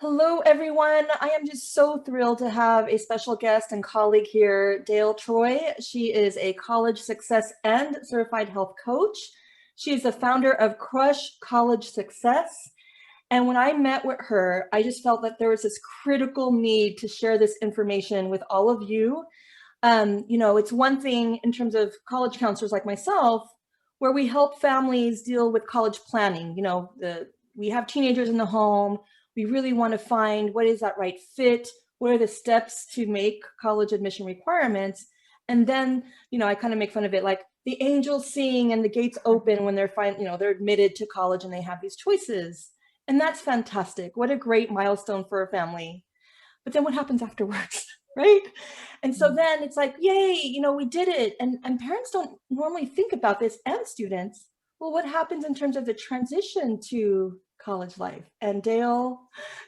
Hello, everyone. I am just so thrilled to have a special guest and colleague here, Dale Troy. She is a college success and certified health coach. She is the founder of Crush College Success. And when I met with her, I just felt that there was this critical need to share this information with all of you. It's one thing in terms of college counselors like myself, where we help families deal with college planning. We have teenagers in the home. We really want to find what is that right fit, what are the steps to make college admission requirements. And then, I kind of make fun of it like the angels sing and the gates open when they're admitted to college and they have these choices. And that's fantastic. What a great milestone for a family. But then what happens afterwards, right? And so then it's like, yay, we did it. And parents don't normally think about this, and students. Well, what happens in terms of the transition to college life? And Dale,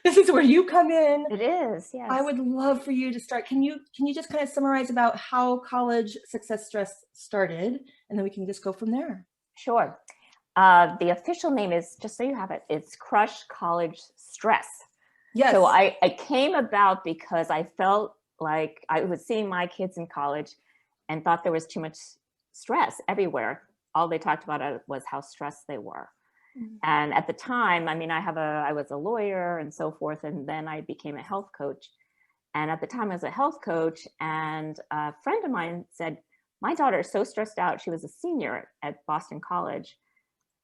this is where you come in. It is, yes. I would love for you to start. Can you just kind of summarize about how college success stress started, and then we can just go from there? Sure. The official name is, just so you have it, it's Crush College Stress. Yes. So I came about because I felt like I was seeing my kids in college and thought there was too much stress everywhere. All they talked about was how stressed they were. Mm-hmm. And at the time, I was a lawyer and so forth, and then I became a health coach. And at the time I was a health coach, and a friend of mine said, my daughter is so stressed out. She was a senior at Boston College.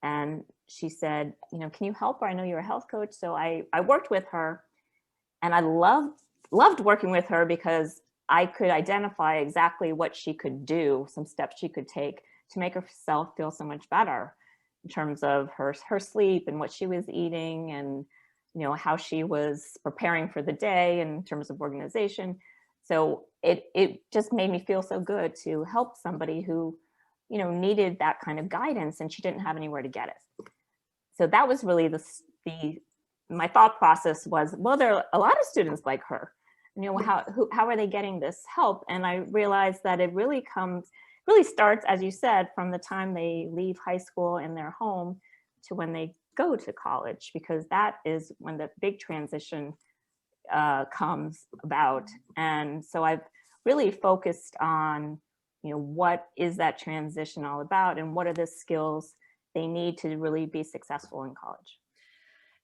And she said, can you help her? I know you're a health coach. So I worked with her, and I loved working with her because I could identify exactly what she could do, some steps she could take to make herself feel so much better in terms of her sleep and what she was eating, and how she was preparing for the day in terms of organization. So it just made me feel so good to help somebody who needed that kind of guidance, and she didn't have anywhere to get it. So that was really my thought process was, well, there are a lot of students like her. How are they getting this help? And I realized that it really starts, as you said, from the time they leave high school in their home to when they go to college, because that is when the big transition comes about. And so I've really focused on what is that transition all about, and what are the skills they need to really be successful in college.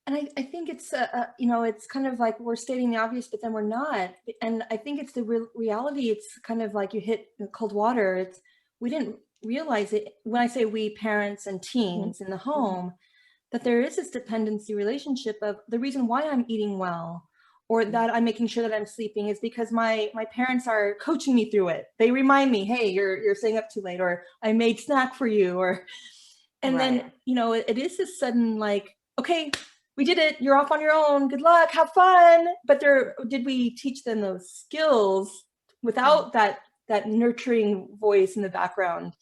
And I think it's, it's kind of like we're stating the obvious, but then we're not. And I think it's the reality. It's kind of like you hit cold water. We didn't realize it. When I say we, parents and teens in the home, that there is this dependency relationship of the reason why I'm eating well, or that I'm making sure that I'm sleeping, is because my parents are coaching me through it. They remind me, hey, you're staying up too late, or I made snack for you, and right. Then, it is this sudden like, okay, we did it. You're off on your own. Good luck. Have fun. But did we teach them those skills without that nurturing voice in the background?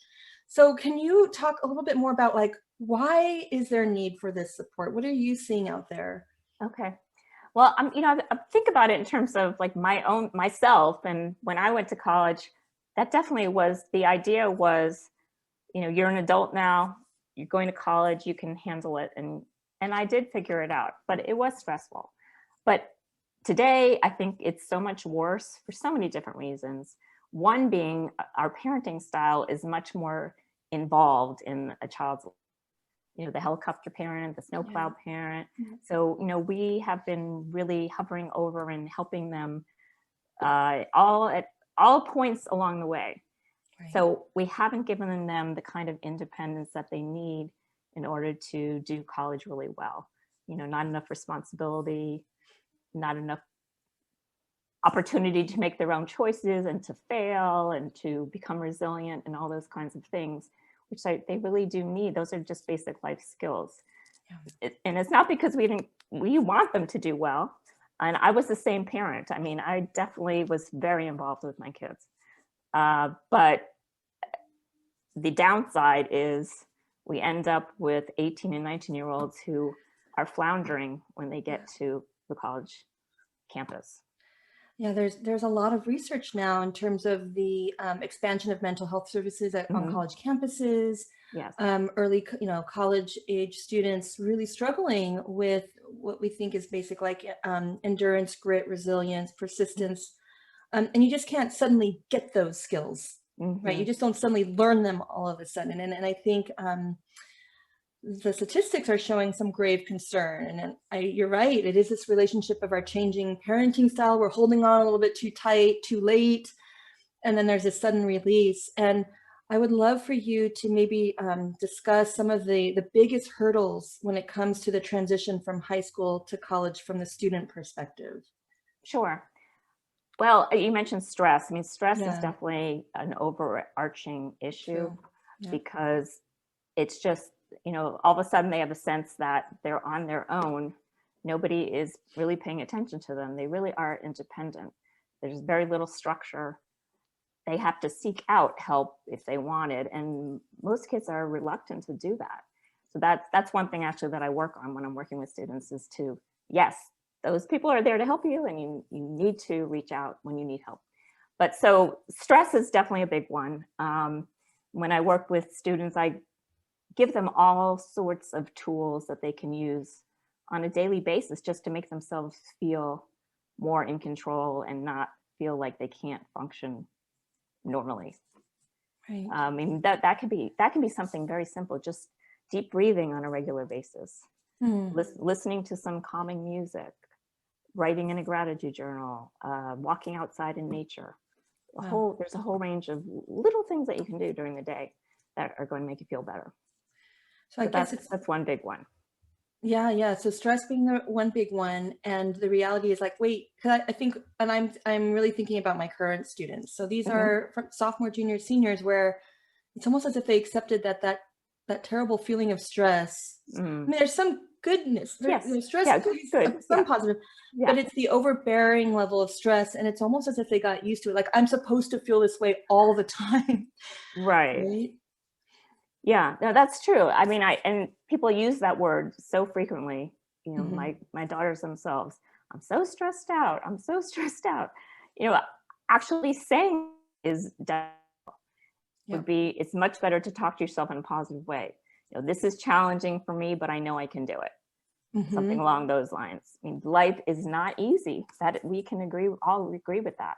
So can you talk a little bit more about like, why is there need for this support? What are you seeing out there? Okay. Well, I think about it in terms of like myself. And when I went to college, that definitely was, the idea was, you're an adult now, you're going to college, you can handle it. And I did figure it out, but it was stressful. But today, I think it's so much worse for so many different reasons. One being our parenting style is much more involved in a child's life. The helicopter parent, the snowplow parent. So, we have been really hovering over and helping them at all points along the way. Right. So we haven't given them the kind of independence that they need in order to do college really well. Not enough responsibility, not enough opportunity to make their own choices and to fail and to become resilient and all those kinds of things, which they really do need. Those are just basic life skills. Yeah. And it's not because we want them to do well. And I was the same parent. I definitely was very involved with my kids. But the downside is we end up with 18 and 19-year-olds who are floundering when they get to the college campus. Yeah, there's a lot of research now in terms of the expansion of mental health services on college campuses. Yes. Early, college age students really struggling with what we think is basic, like endurance, grit, resilience, persistence. And you just can't suddenly get those skills, right? You just don't suddenly learn them all of a sudden. And I think the statistics are showing some grave concern. And you're right, it is this relationship of our changing parenting style. We're holding on a little bit too tight, too late. And then there's this sudden release. And I would love for you to maybe discuss some of the biggest hurdles when it comes to the transition from high school to college from the student perspective. Sure. Well, you mentioned stress. I mean, stress is Yeah. definitely an overarching issue Yeah. because it's just, you know, all of a sudden they have a sense that they're on their own. Nobody is really paying attention to them. They really are independent. There's very little structure. They have to seek out help if they want it. And most kids are reluctant to do that. So that's one thing actually that I work on when I'm working with students is to, yes, those people are there to help you and you need to reach out when you need help. But so stress is definitely a big one. When I work with students, I give them all sorts of tools that they can use on a daily basis just to make themselves feel more in control and not feel like they can't function normally. Right. I mean, that can be something very simple, just deep breathing on a regular basis, listening to some calming music, writing in a gratitude journal, walking outside in nature. There's a whole range of little things that you can do during the day that are going to make you feel better. So I guess that's one big one. Yeah. So stress being the one big one, and the reality is like, wait, because I think, and I'm really thinking about my current students. So these are from sophomore, junior, seniors, where it's almost as if they accepted that terrible feeling of stress. I mean, there's some goodness, there's stress, good. some positive, but it's the overbearing level of stress, and it's almost as if they got used to it. Like, I'm supposed to feel this way all the time, right? Yeah, no, that's true. I mean, and people use that word so frequently. You know, my daughters themselves. I'm so stressed out. I'm so stressed out. You know, actually saying is would be, it's much better to talk to yourself in a positive way. You know, this is challenging for me, but I know I can do it. Something along those lines. I mean, life is not easy. That we can all agree with that.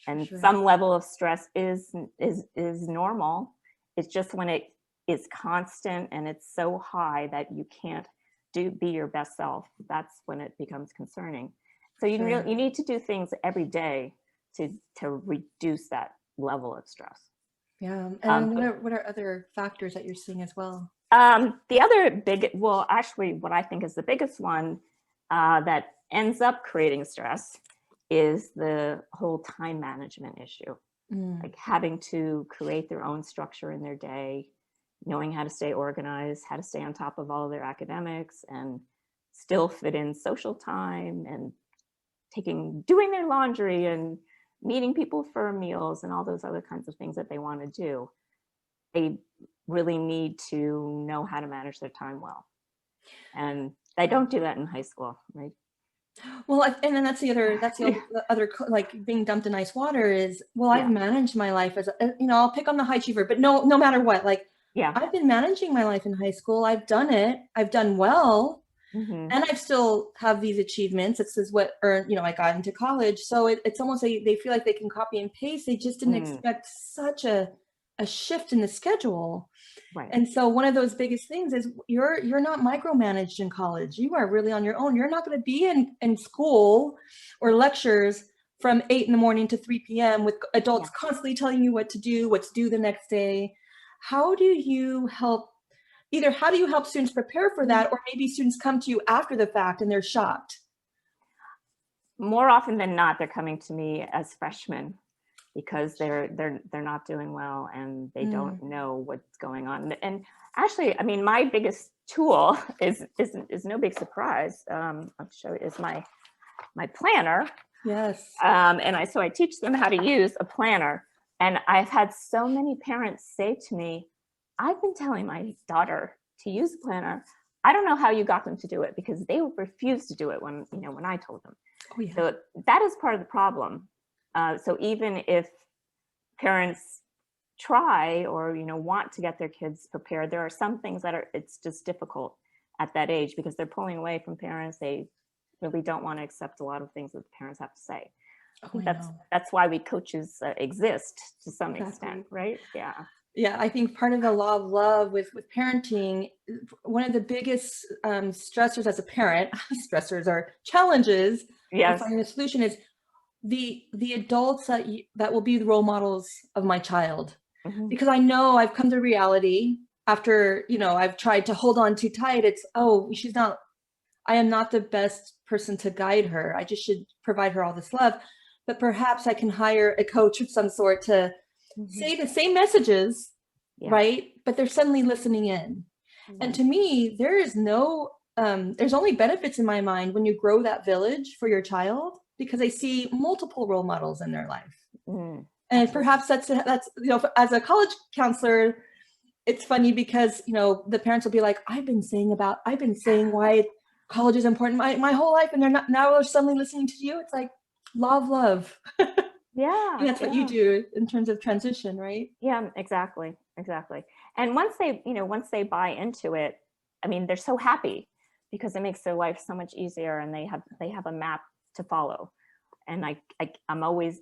And some level of stress is normal. It's just when it is constant and it's so high that you can't be your best self, that's when it becomes concerning. So you need to do things every day to reduce that level of stress. Yeah. And what are other factors that you're seeing as well? The other actually what I think is the biggest one that ends up creating stress is the whole time management issue. Like having to create their own structure in their day, knowing how to stay organized, how to stay on top of all of their academics and still fit in social time and doing their laundry and meeting people for meals and all those other kinds of things that they want to do. They really need to know how to manage their time well. And they don't do that in high school, right? Well, and then that's the other like being dumped in ice water is, well, I've managed my life as I'll pick on the high achiever, but no matter what, like, I've been managing my life in high school. I've done it. I've done well. And I still have these achievements. This is what I got into college. So it's almost like they feel like they can copy and paste. They just didn't expect such a shift in the schedule. Right. And so one of those biggest things is you're not micromanaged in college. You are really on your own. You're not going to be in school or lectures from 8 a.m. to 3 p.m. with adults constantly telling you what to do the next day. How do you help students prepare for that, or maybe students come to you after the fact and they're shocked? More often than not, they're coming to me as freshmen because they're not doing well and they don't know what's going on. And actually, I mean, my biggest tool is no big surprise. I'll show you, is my planner. Yes. And so I teach them how to use a planner. And I've had so many parents say to me, I've been telling my daughter to use a planner. I don't know how you got them to do it, because they refused to do it when I told them. Oh, yeah. So that is part of the problem. So even if parents try or want to get their kids prepared, there are some things that it's just difficult. at that age because they're pulling away from parents. They really don't want to accept a lot of things that the parents have to say. I think that's why we coaches exist to some extent, right? Yeah. Yeah, I think part of the law of love with parenting, one of the biggest stressors as a parent, stressors are challenges of finding a solution, is the adults that will be the role models of my child. Because I know I've come to reality after, I've tried to hold on too tight. It's, I am not the best person to guide her. I just should provide her all this love. But perhaps I can hire a coach of some sort to say the same messages, right? But they're suddenly listening in. And to me, there is there's only benefits in my mind when you grow that village for your child, because they see multiple role models in their life. And perhaps that's, as a college counselor, it's funny because, the parents will be like, I've been saying why college is important my whole life, and now they're suddenly listening to you. It's like law of love. Yeah. That's what you do in terms of transition, right? Yeah, exactly. And once they buy into it, I mean, they're so happy because it makes their life so much easier, and they have a map to follow. And I'm always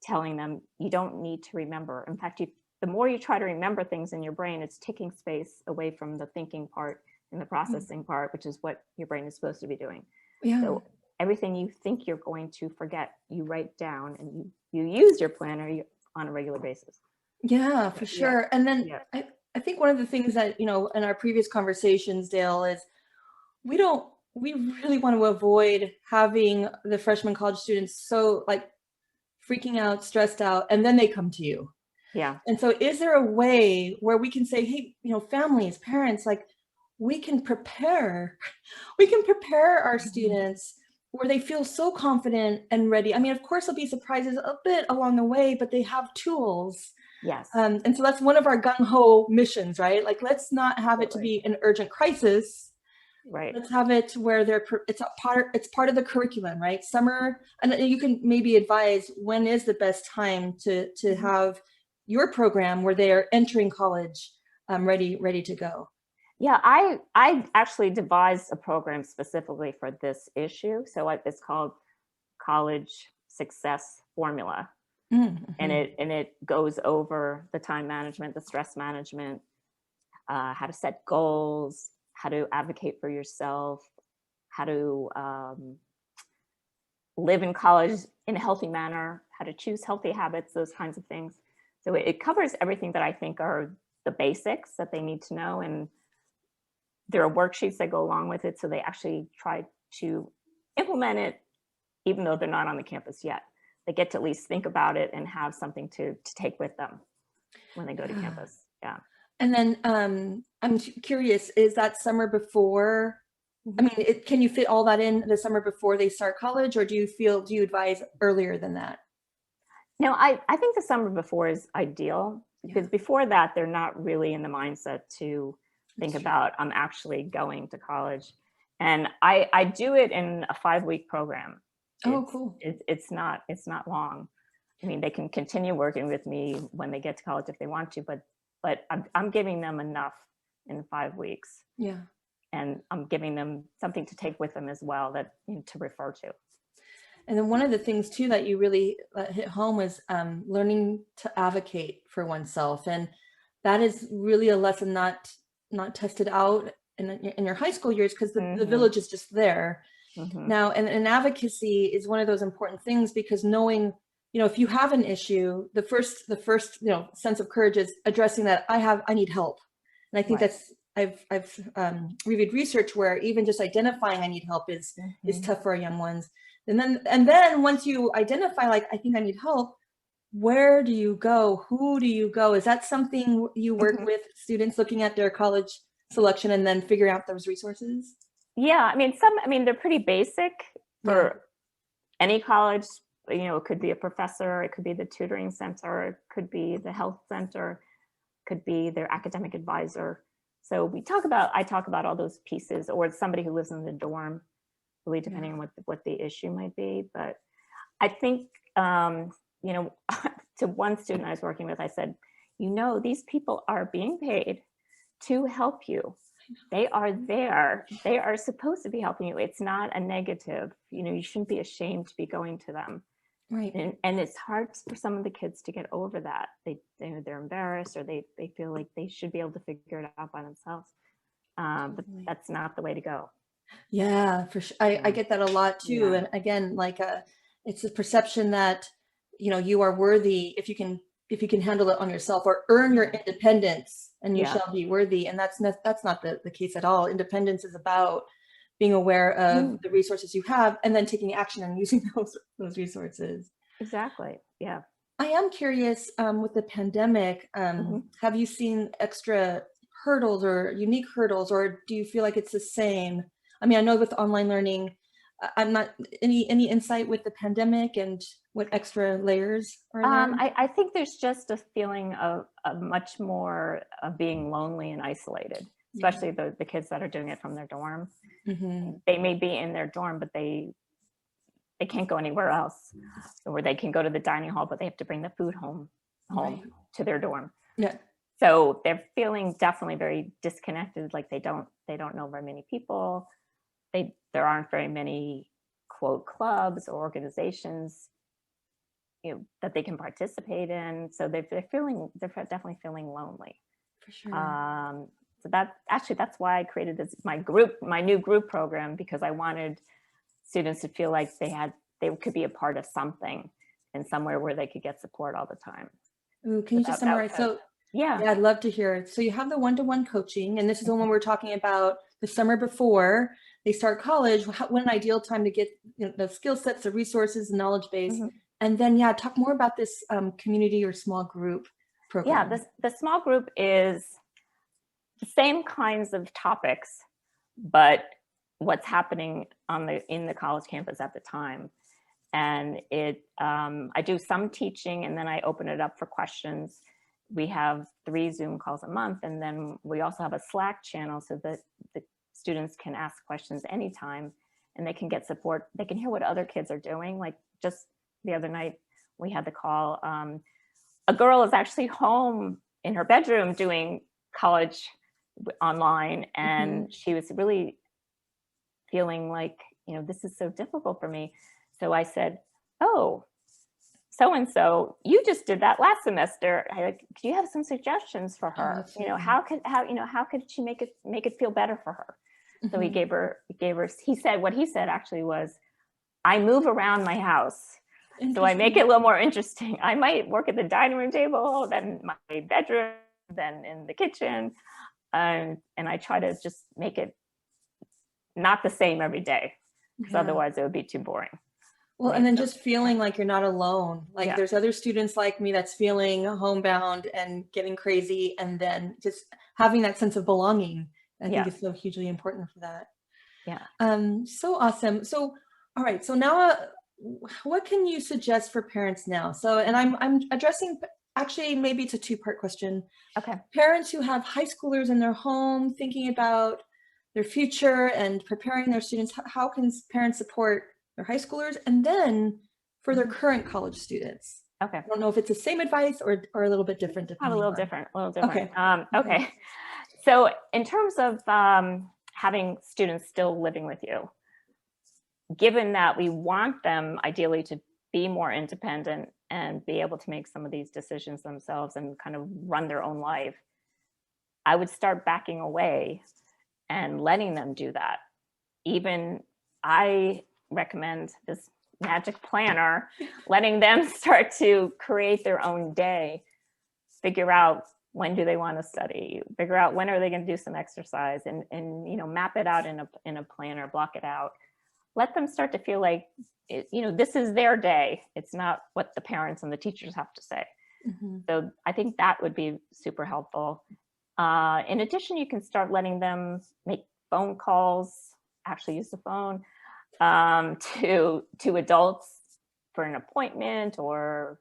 telling them, you don't need to remember. In fact, the more you try to remember things in your brain, it's taking space away from the thinking part and the processing part, which is what your brain is supposed to be doing. So everything you think you're going to forget, you write down, and you use your planner on a regular basis. Yeah, for sure. And then I think one of the things that, in our previous conversations, Dale, is we really want to avoid having the freshman college students so freaking out, stressed out, and then they come to you. Yeah. And so is there a way where we can say, hey, families, parents, we can prepare our students where they feel so confident and ready. I mean, of course, there'll be surprises a bit along the way, but they have tools. Yes. And so that's one of our gung-ho missions, right? Let's not have it to be an urgent crisis. Right. Let's have it where it's part of the curriculum, right? Summer, and you can maybe advise when is the best time to have your program where they are entering college, ready to go. Yeah, I actually devised a program specifically for this issue. So it's called College Success Formula. And it goes over the time management, the stress management, how to set goals, how to advocate for yourself, how to live in college in a healthy manner, how to choose healthy habits, those kinds of things. So it covers everything that I think are the basics that they need to know. And there are worksheets that go along with it. So they actually try to implement it, even though they're not on the campus yet. They get to at least think about it and have something to take with them when they go to campus. Yeah. And then I'm curious, is that summer before? I mean, can you fit all that in the summer before they start college, or do you advise earlier than that? No, I think the summer before is ideal, because before that, they're not really in the mindset to think about, I'm actually going to college. And I do it in a 5-week program. Cool. It's not long. I mean, they can continue working with me when they get to college if they want to, but I'm giving them enough in 5 weeks. Yeah. And I'm giving them something to take with them as well, that to refer to. And then one of the things too that you really hit home was learning to advocate for oneself, and that is really a lesson not tested out in your high school years, because the village is just there. Now, and advocacy is one of those important things, because knowing, if you have an issue, the first sense of courage is addressing that I need help. And I think that's, I've reviewed research where even just identifying I need help is tough for our young ones. And then once you identify, I think I need help, where do you go? Who do you go? Is that something you work with students, looking at their college selection and then figuring out those resources? Yeah, I mean, they're pretty basic for any college. It could be a professor, it could be the tutoring center, it could be the health center, it could be their academic advisor. So I talk about all those pieces, or somebody who lives in the dorm, really depending on what the issue might be. But I think, to one student I was working with, I said, these people are being paid to help you. They are there. They are supposed to be helping you. It's not a negative. You know, you shouldn't be ashamed to be going to them. Right. And it's hard for some of the kids to get over that. They're embarrassed, or they feel like they should be able to figure it out by themselves. But Totally. that's not the way to go. Yeah, for sure. I get that a lot too. Yeah. And again, like it's a perception that, you are worthy if you can handle it on yourself or earn your independence and you Yeah. shall be worthy. And that's not the case at all. Independence is about being aware of the resources you have and then taking action and using those resources. Exactly. Yeah. I am curious, with the pandemic, Mhm. have you seen extra hurdles or unique hurdles, or do you feel like it's the same? I mean, I know with online learning, I'm not any insight with the pandemic and what extra layers are there? I think there's just a feeling of much more of being lonely and isolated, Yeah. especially the kids that are doing it from their dorm. Hmm. They may be in their dorm, but they can't go anywhere else, or they can go to the dining hall, but they have to bring the food home Right. to their dorm. Yeah. So they're feeling definitely very disconnected, like they don't know very many people. There aren't very many quote clubs or organizations, that they can participate in. So they're definitely feeling lonely. For sure. Um, so that's why I created my new group program, because I wanted students to feel like they could be a part of something and somewhere where they could get support all the time. Ooh, can So you just summarize? So, yeah. yeah, I'd love to hear it. So you have the one-to-one coaching, and this is the one we're talking about the summer before they start college. What an ideal time to get the skill sets, the resources, the knowledge base, Mhm. and then yeah, talk more about this community or small group Yeah, program. the small group is the same kinds of topics, but what's happening in the college campus at the time. And I do some teaching, and then I open it up for questions. We have 3 Zoom calls a month, and then we also have a Slack channel so that the students can ask questions anytime, and they can get support. They can hear what other kids are doing. Like just the other night, we had the call. A girl is actually home in her bedroom doing college online, Hmm. and she was really feeling like, this is so difficult for me. So I said, oh, so and so, you just did that last semester. Do you have some suggestions for Oh, her? that's so good. How could she make it feel better for her? So Hmm. he said, what he said actually was, I move around my house. So I make it Interesting. a little more interesting. I might work at the dining room table, then my bedroom, then in the kitchen. And I try to just make it not the same every day, because Yeah. otherwise it would be too boring. Well, and Right. then So just feeling like you're not alone. Like yeah, there's other students like me that's feeling homebound and getting crazy, and then just having that sense of belonging. I think yeah, is so hugely important for that. yeah. So awesome. So, all right. So now, what can you suggest for parents now? So, and I'm addressing actually maybe it's a two-part question. Okay. Parents who have high schoolers in their home, thinking about their future and preparing their students. How can parents support their high schoolers, and then for their Mhm. current college students? Okay. I don't know if it's the same advice or a little bit different Probably a depending little on. different, a little different. Okay. Okay. Okay. So in terms of having students still living with you, given that we want them ideally to be more independent and be able to make some of these decisions themselves and kind of run their own life, I would start backing away and letting them do that. Even I recommend this magic planner, letting them start to create their own day, figure out when do they want to study, figure out when are they going to do some exercise, and map it out in a planner, block it out. Let them start to feel like this is their day. It's not what the parents and the teachers have to say. Mhm. So I think that would be super helpful. In addition, you can start letting them make phone calls, actually use the phone, to adults for an appointment, or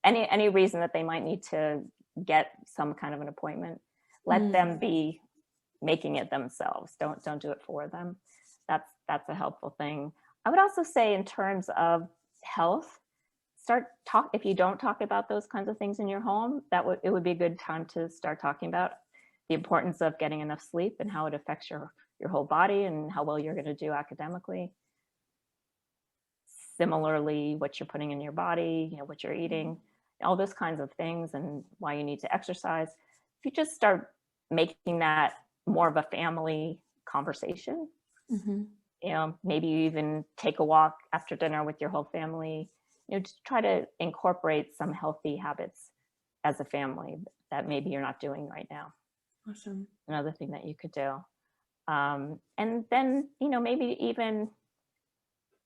any reason that they might need to get some kind of an appointment. Let Mm. them be making it themselves. Don't do it for them. That's a helpful thing. I would also say, in terms of health, if you don't talk about those kinds of things in your home, it would be a good time to start talking about the importance of getting enough sleep and how it affects your whole body and how well you're going to do academically. Similarly, what you're putting in your body, you know, what you're eating, all those kinds of things, and why you need to exercise. If you just start making that more of a family conversation, Mm-hmm. you know, maybe you even take a walk after dinner with your whole family, you know, just try to incorporate some healthy habits as a family that maybe you're not doing right now. Awesome. Another thing that you could do. And then, you know, maybe even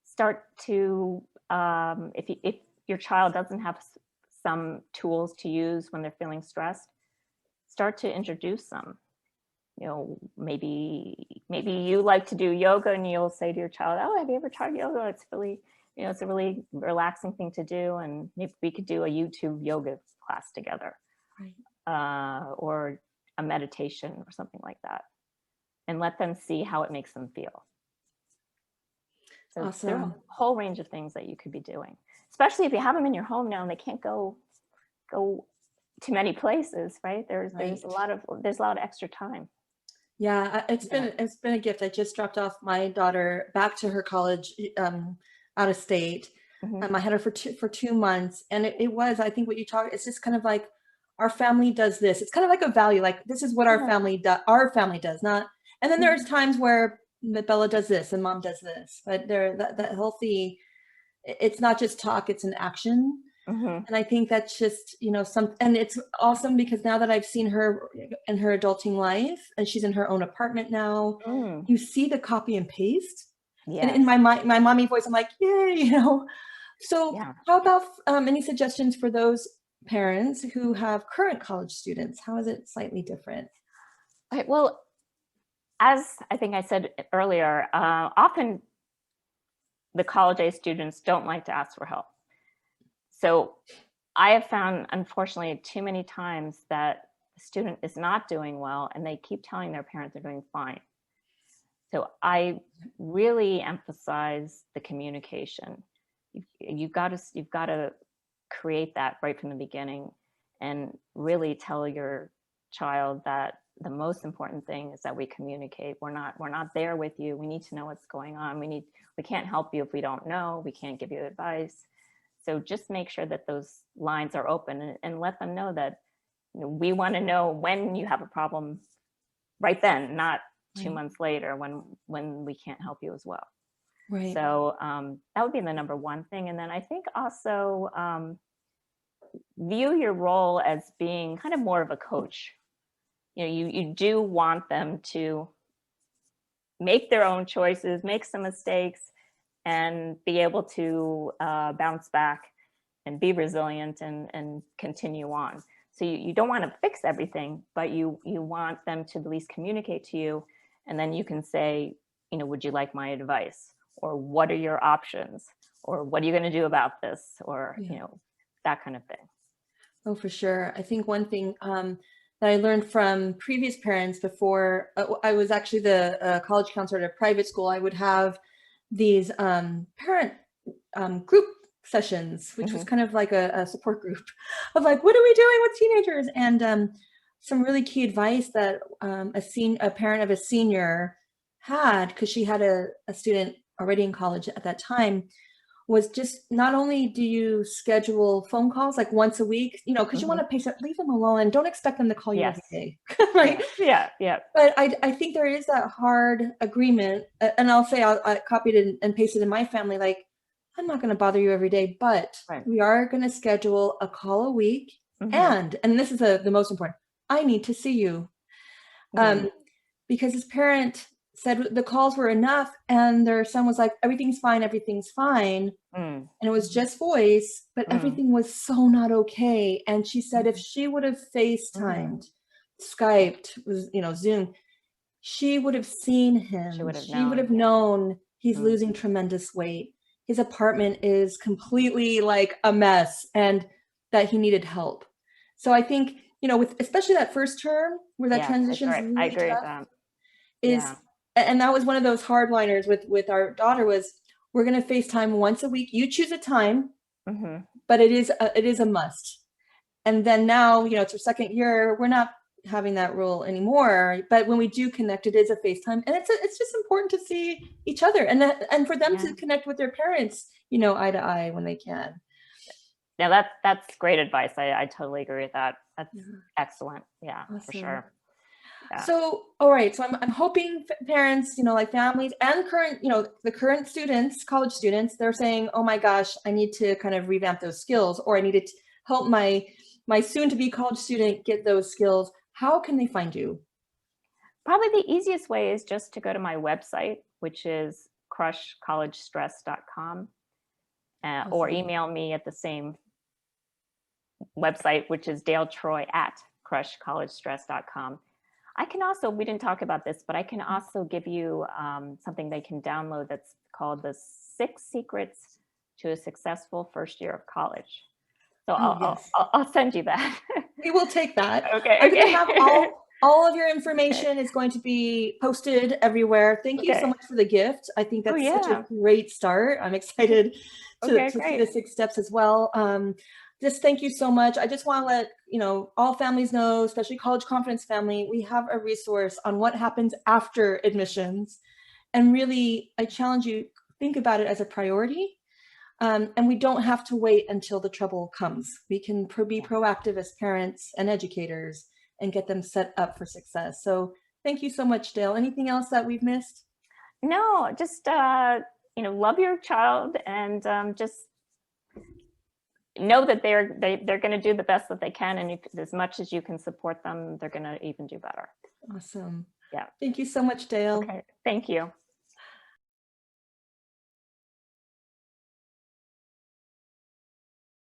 start to, if your child doesn't have some tools to use when they're feeling stressed, start to introduce them. You know, maybe you like to do yoga and you'll say to your child, oh, have you ever tried yoga? It's really, you know, it's a really relaxing thing to do. And maybe we could do a YouTube yoga class together. Right. Or a meditation or something like that, and let them see how it makes them feel. So Awesome. there are a whole range of things that you could be doing, especially if you have them in your home now and they can't go to many places, right? There's a lot of extra time. Yeah, it's been a gift. I just dropped off my daughter back to her college out of state. Mm-hmm. I had her for 2 months, and it was, I think what you talk, it's just kind of like our family does this. It's kind of like a value, like this is what our family does, not. And then there's times where Bella does this and mom does this, but that healthy, it's not just talk, it's an action. Mm-hmm. And I think that's just, you know, and it's awesome because now that I've seen her in her adulting life and she's in her own apartment now, you see the copy and paste. Yes. And in my mommy voice, I'm like, yay, you know. So how about any suggestions for those parents who have current college students? How is it slightly different? Okay, well, as I think I said earlier, often the college-age students don't like to ask for help. So I have found, unfortunately, too many times that the student is not doing well and they keep telling their parents they're doing fine. So I really emphasize the communication. You've got to create that right from the beginning and really tell your child that the most important thing is that we communicate. We're not there with you. We need to know what's going on. We can't help you if we don't know. We can't give you advice. So just make sure that those lines are open and let them know that, you know, we want to know when you have a problem right then, not 2 months later when we can't help you as well. Right. So that would be the number one thing. And then I think also view your role as being kind of more of a coach. You know, you do want them to make their own choices, make some mistakes, and be able to bounce back and be resilient and continue on. So you don't want to fix everything, but you want them to at least communicate to you, and then you can say, you know, would you like my advice? Or what are your options? Or what are you going to do about this? Or, you know, that kind of thing. Oh, for sure. I think one thing that I learned from previous parents before, I was actually the college counselor at a private school. I would have these parent group sessions, which was kind of like a support group of like, what are we doing with teenagers? And some really key advice that a parent of a senior had, because she had a student already in college at that time, was just not only do you schedule phone calls like once a week, you know, because you want to patient, leave them alone and don't expect them to call you every day, right? Yeah. But I think there is that hard agreement, and I'll say I copied it and pasted in my family, like, I'm not going to bother you every day, but we are going to schedule a call a week, and this is the most important, I need to see you, because his parent said the calls were enough, and their son was like, everything's fine, and it was just voice, but everything was so not okay. And she said if she would have FaceTimed, Skyped, was, you know, Zoom, she would have seen him. She would have known he's losing tremendous weight. His apartment is completely like a mess, and that he needed help. So I think, you know, with especially that first term where that transition is really tough, and that was one of those hardliners with our daughter was, we're going to FaceTime once a week. You choose a time, but it is a must. And then now, you know, it's her second year. We're not having that rule anymore. But when we do connect, it is a FaceTime, and it's just important to see each other, and for them Yeah. to connect with their parents, you know, eye to eye when they can. Yeah, that's great advice. I totally agree with that. That's excellent. Yeah, for Awesome. sure. Yeah. So, all right. So I'm hoping parents, you know, like families and current, you know, the current students, college students, they're saying, oh my gosh, I need to kind of revamp those skills, or I need to help my soon to be college student get those skills. How can they find you? Probably the easiest way is just to go to my website, which is crushcollegestress.com, or Awesome. email me at the same website, which is daletroy@crushcollegestress.com. I can also, we didn't talk about this, but I can also give you something they can download that's called the 6 Secrets to a Successful First Year of College. So I'll send you that. We will take that. Okay. I'm going to have all of your information is going to be posted everywhere. Thank you so much for the gift. I think that's such a great start. I'm excited to see the 6 steps as well. Just thank you so much. I just want to let, you know, all families know, especially College Confidence family, we have a resource on what happens after admissions. And really, I challenge you, think about it as a priority. And we don't have to wait until the trouble comes. We can be proactive as parents and educators and get them set up for success. So thank you so much, Dale. Anything else that we've missed? No, just, you know, love your child, and just know that they're going to do the best that they can. And as much as you can support them, they're going to even do better. Awesome. Yeah. Thank you so much, Dale. Okay. Thank you.